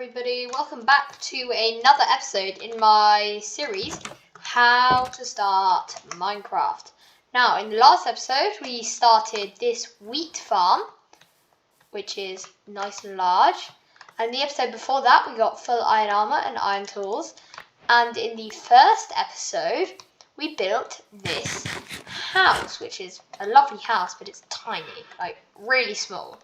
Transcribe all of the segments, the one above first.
everybody, welcome back to another episode in my series, How to Start Minecraft. Now, in the last episode, we started this wheat farm, which is nice and large. And the episode before that, we got full iron armor and iron tools. And in the first episode, we built this house, which is a lovely house, but it's tiny, like really small.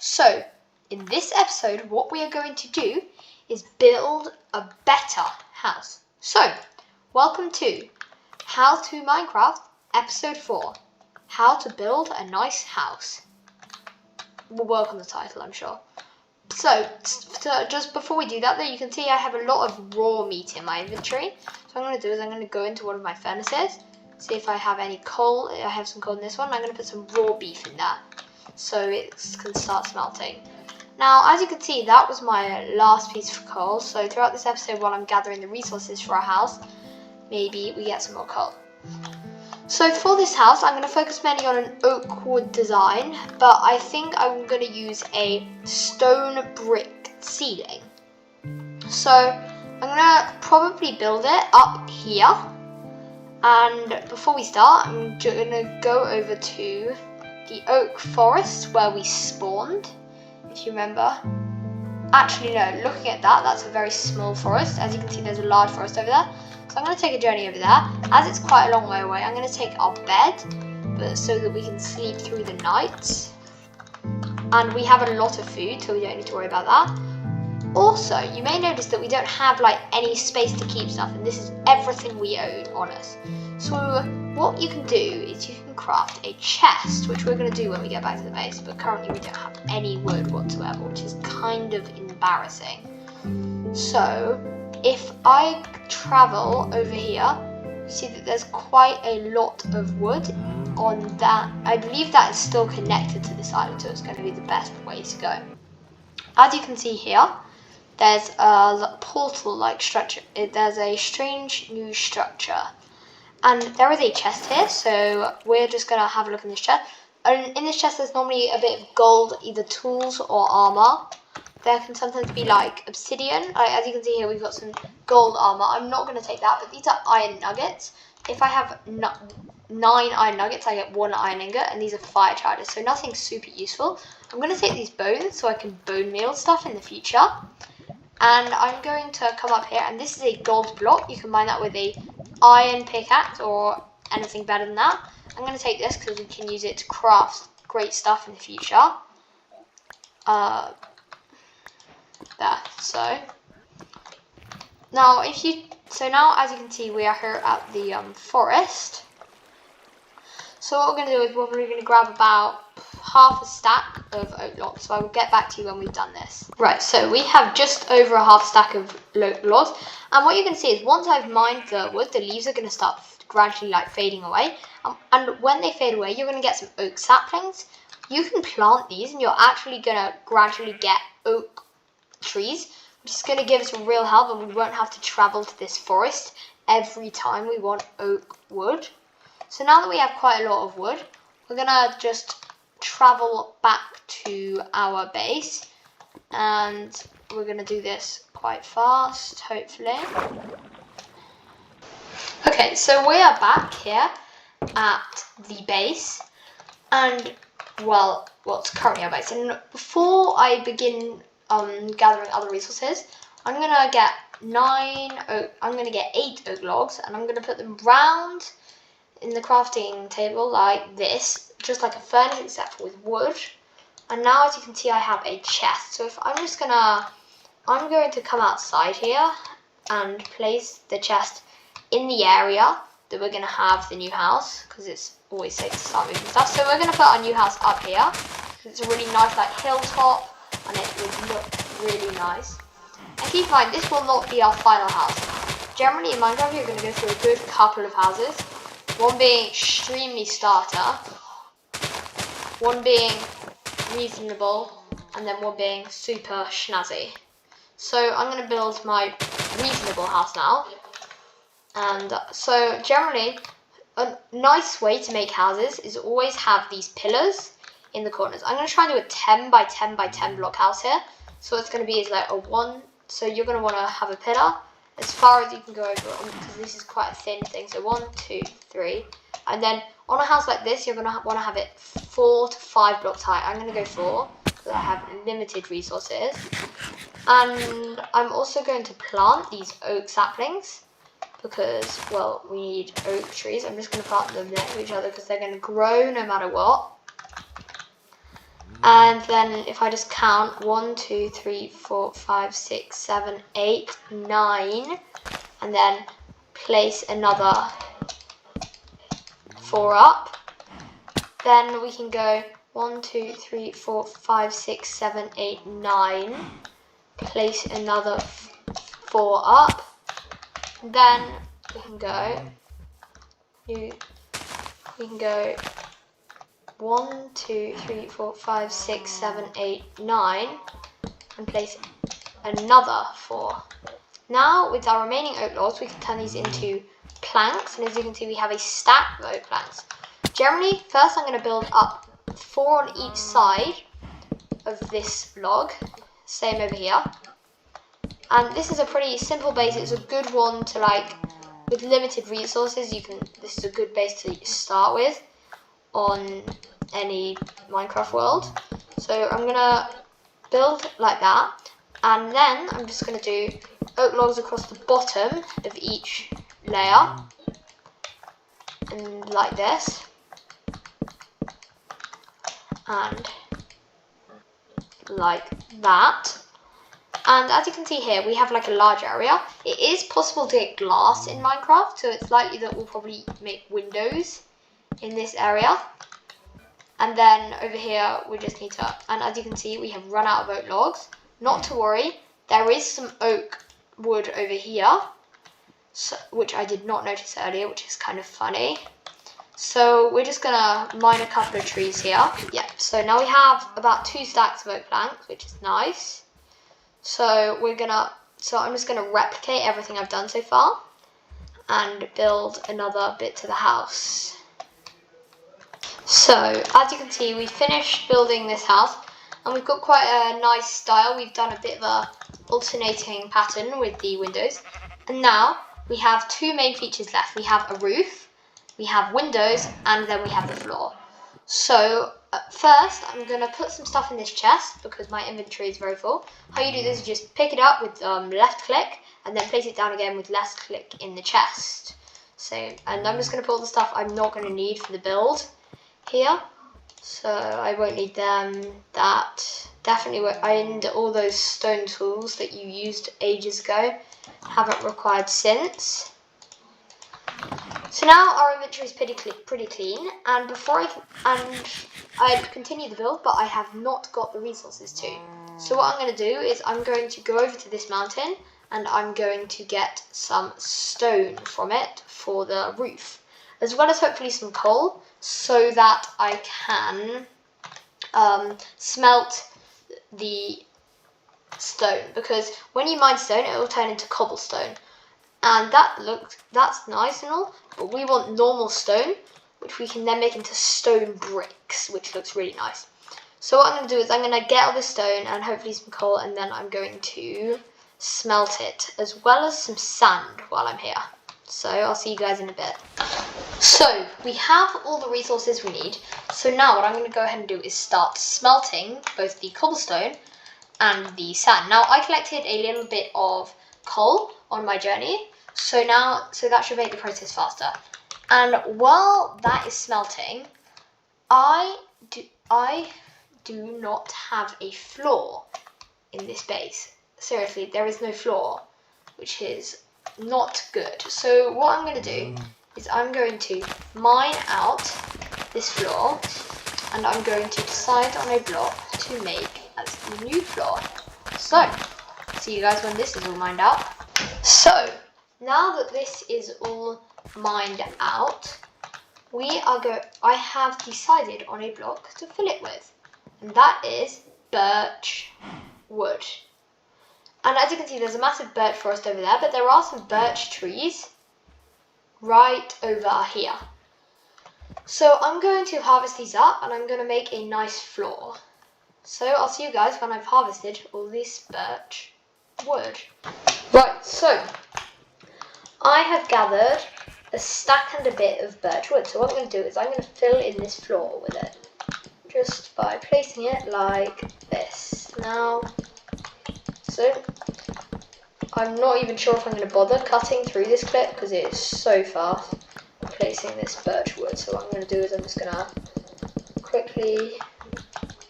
So, in this episode, what we are going to do is build a better house. So, welcome to How to Minecraft Episode 4, How to Build a Nice House. We'll work on the title, I'm sure. So just before we do that, though, you can see I have a lot of raw meat in my inventory. So what I'm going to do is I'm going to go into one of my furnaces, see if I have any coal. I have some coal in this one. I'm going to put some raw beef in there so it can start smelting. Now, as you can see, that was my last piece of coal. So throughout this episode, while I'm gathering the resources for our house, maybe we get some more coal. So for this house, I'm going to focus mainly on an oak wood design, but I think I'm going to use a stone brick ceiling. So I'm going to probably build it up here. And before we start, I'm going to go over to the oak forest where we spawned. If you remember. Actually, no, looking at that, that's a very small forest. As you can see, there's a large forest over there. So I'm going to take a journey over there. As it's quite a long way away, I'm going to take our bed, but so that we can sleep through the night. And we have a lot of food, so we don't need to worry about that. Also, you may notice that we don't have like any space to keep stuff, and this is everything we own on us. So what you can do is you can craft a chest, which we're going to do when we get back to the base, but currently we don't have any wood whatsoever, which is kind of embarrassing. So if I travel over here, you see that there's quite a lot of wood on that. I believe that is still connected to this island, so it's going to be the best way to go. As you can see here, there's a portal-like structure. There's a strange new structure. And there is a chest here, so we're just going to have a look in this chest. And in this chest there's normally a bit of gold, either tools or armor. There can sometimes be like obsidian. As you can see here, we've got some gold armor. I'm not going to take that, but these are iron nuggets. If I have 9 iron nuggets, I get 1 iron ingot, and these are fire chargers, so nothing super useful. I'm going to take these bones so I can bone meal stuff in the future. And I'm going to come up here, and this is a gold block. You can mine that with a iron pickaxe or anything better than that. I'm going to take this because we can use it to craft great stuff in the future. There. So now, as you can see, we are here at the forest. So what we're going to do is we're going to grab about half a stack of oak logs. So I will get back to you when we've done this. Right, so we have just over a half stack of oak logs. And what you can see is once I've mined the wood, the leaves are going to start gradually like fading away. And when they fade away, you're going to get some oak saplings. You can plant these and you're actually going to gradually get oak trees, which is going to give us a real help, and we won't have to travel to this forest every time we want oak wood. So now that we have quite a lot of wood, we're going to just travel back to our base, and we're going to do this quite fast, hopefully. Okay, so we are back here at the base, and well, what's currently our base. And before I begin gathering other resources, I'm going to get 8 oak logs, and I'm going to put them round in the crafting table like this, just like a furnace except with wood. And now, as you can see, I have a chest. So if I'm going to come outside here and place the chest in the area that we're going to have the new house, because it's always safe to start moving stuff. So we're going to put our new house up here. It's a really nice like hilltop, and it would look really nice. And keep in mind, this will not be our final house. Generally in Minecraft, you're going to go through a good couple of houses. One being extremely starter, one being reasonable, and then one being super snazzy. So I'm going to build my reasonable house now. And so generally, a nice way to make houses is always have these pillars in the corners. I'm going to try and do a 10 by 10 by 10 block house here. So it's going to be like a 1, So you're going to want to have a pillar as far as you can go over it, because this is quite a thin thing. So 1, 2, 3. And then on a house like this, you're going to want to have it 4 to 5 blocks high. I'm going to go 4 because I have limited resources. And I'm also going to plant these oak saplings because, well, we need oak trees. I'm just going to plant them next to each other because they're going to grow no matter what. And then if I just count 1, 2, 3, 4, 5, 6, 7, 8, 9, and then place another 4 up, then we can go 1, 2, 3, 4, 5, 6, 7, 8, 9, place another 4 up, then we can go 1, 2, 3, 4, 5, 6, 7, 8, 9, and place another 4. Now, with our remaining oak logs, we can turn these into planks, and as you can see, we have a stack of oak planks. Generally, first I'm going to build up 4 on each side of this log, same over here. And this is a pretty simple base. It's a good one to, like, with limited resources, this is a good base to start with on any Minecraft world. So I'm gonna build like that, and then I'm just gonna do oak logs across the bottom of each layer, and like this, and like that. And as you can see here, we have like a large area. It is possible to get glass in Minecraft, so it's likely that we'll probably make windows in this area. And then over here, we just need to, and as you can see, we have run out of oak logs. Not to worry, there is some oak wood over here, so, which I did not notice earlier, which is kind of funny. So we're just gonna mine a couple of trees here. Yeah, so now we have about 2 stacks of oak planks, which is nice. So I'm just gonna replicate everything I've done so far and build another bit to the house. So, as you can see, we finished building this house, and we've got quite a nice style. We've done a bit of a alternating pattern with the windows. And now, we have 2 main features left. We have a roof, we have windows, and then we have the floor. So, first, I'm going to put some stuff in this chest, because my inventory is very full. How you do this is just pick it up with left click, and then place it down again with left click in the chest. So, and I'm just going to put all the stuff I'm not going to need for the build here, so I won't need them. That definitely won't. And all those stone tools that you used ages ago haven't required since. So now our inventory is pretty clean, and I'd continue the build, but I have not got the resources to. So what I'm going to do is I'm going to go over to this mountain, and I'm going to get some stone from it for the roof, as well as hopefully some coal, so that I can smelt the stone, because when you mine stone, it will turn into cobblestone, and that's nice and all, but we want normal stone, which we can then make into stone bricks, which looks really nice. So what I'm going to do is I'm going to get all this stone and hopefully some coal, and then I'm going to smelt it, as well as some sand while I'm here. So I'll see you guys in a bit. So we have all the resources we need. So now what I'm going to go ahead and do is start smelting both the cobblestone and the sand. Now I collected a little bit of coal on my journey, so that should make the process faster. And while that is smelting, I do not have a floor in this base. Seriously, there is no floor, which is not good. So what I'm going to do is I'm going to mine out this floor, and I'm going to decide on a block to make as the new floor. So, see you guys when this is all mined out. So, now that this is all mined out, I have decided on a block to fill it with, and that is birch wood. And as you can see, there's a massive birch forest over there, but there are some birch trees right over here. So I'm going to harvest these up, and I'm going to make a nice floor. So I'll see you guys when I've harvested all this birch wood. Right, so I have gathered a stack and a bit of birch wood. So what I'm going to do is I'm going to fill in this floor with it. Just by placing it like this. Now, so I'm not even sure if I'm going to bother cutting through this clip because it is so fast placing this birch wood. So what I'm going to do is I'm just going to quickly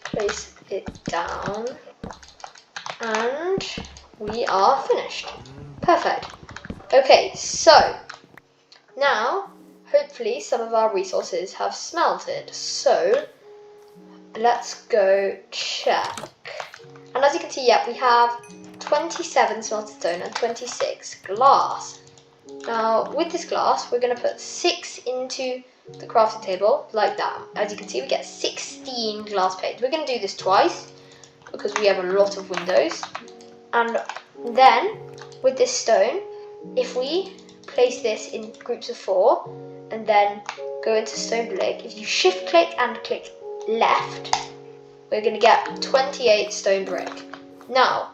place it down and we are finished. Perfect. Okay, so now hopefully some of our resources have smelted. So let's go check. And as you can see, we have 27 smelted stone and 26 glass. Now, with this glass, we're going to put 6 into the crafting table, like that. As you can see, we get 16 glass panes. We're going to do this twice, because we have a lot of windows. And then, with this stone, if we place this in groups of 4, and then go into stone brick, if you shift click and click left, we're going to get 28 stone brick. Now,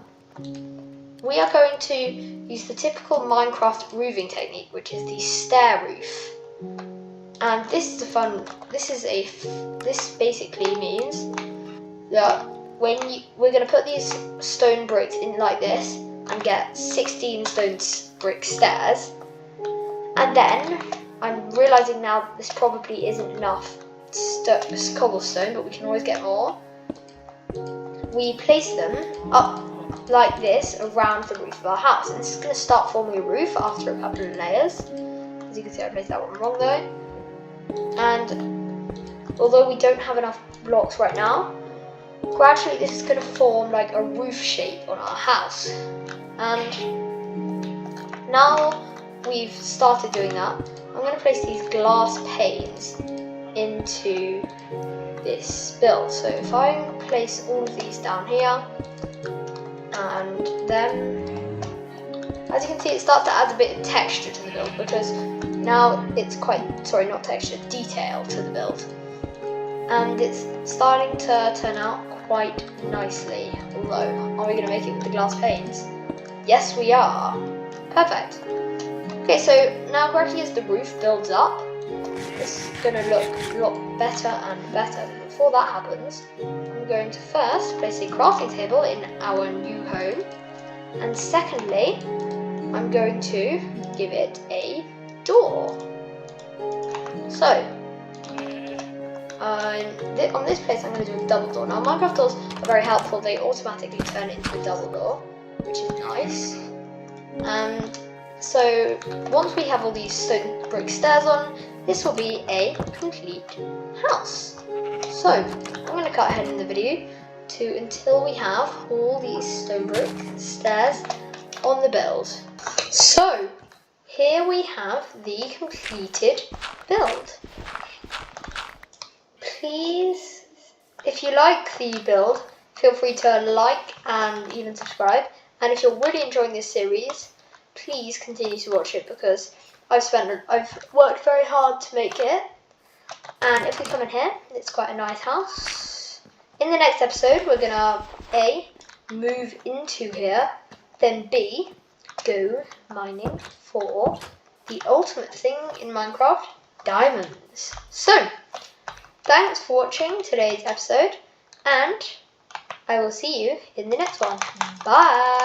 we are going to use the typical Minecraft roofing technique, which is the stair roof. And this basically means that we're going to put these stone bricks in like this and get 16 stone brick stairs. And then I'm realizing now this probably isn't enough cobblestone, but we can always get more. We place them up like this around the roof of our house, and this is going to start forming a roof after a couple of layers. As you can see, I placed that one wrong though. And although we don't have enough blocks right now, gradually this is going to form like a roof shape on our house. And now we've started doing that, I'm going to place these glass panes into this build. So if I place all of these down here, and then as you can see, it starts to add a bit of texture to the build, because now it's not texture, detail to the build, and it's starting to turn out quite nicely. Although, are we going to make it with the glass panes? Yes, we are. Perfect. Okay, so now gradually as the roof builds up, it's going to look a lot better and better. But before that happens, I'm going to first place a crafting table in our new home, and secondly, I'm going to give it a door. So, on this place, I'm going to do a double door. Now, Minecraft doors are very helpful. They automatically turn into a double door, which is nice. And so, once we have all these stone brick stairs on, this will be a complete house. So, I'm going to cut ahead in the video until we have all these stone brick stairs on the build. So, here we have the completed build. Please, if you like the build, feel free to like and even subscribe. And if you're really enjoying this series, please continue to watch it, because I've worked very hard to make it. And if we come in here, it's quite a nice house. In the next episode, we're gonna A, move into here, then B, go mining for the ultimate thing in Minecraft, diamonds. So, thanks for watching today's episode, and I will see you in the next one. Bye!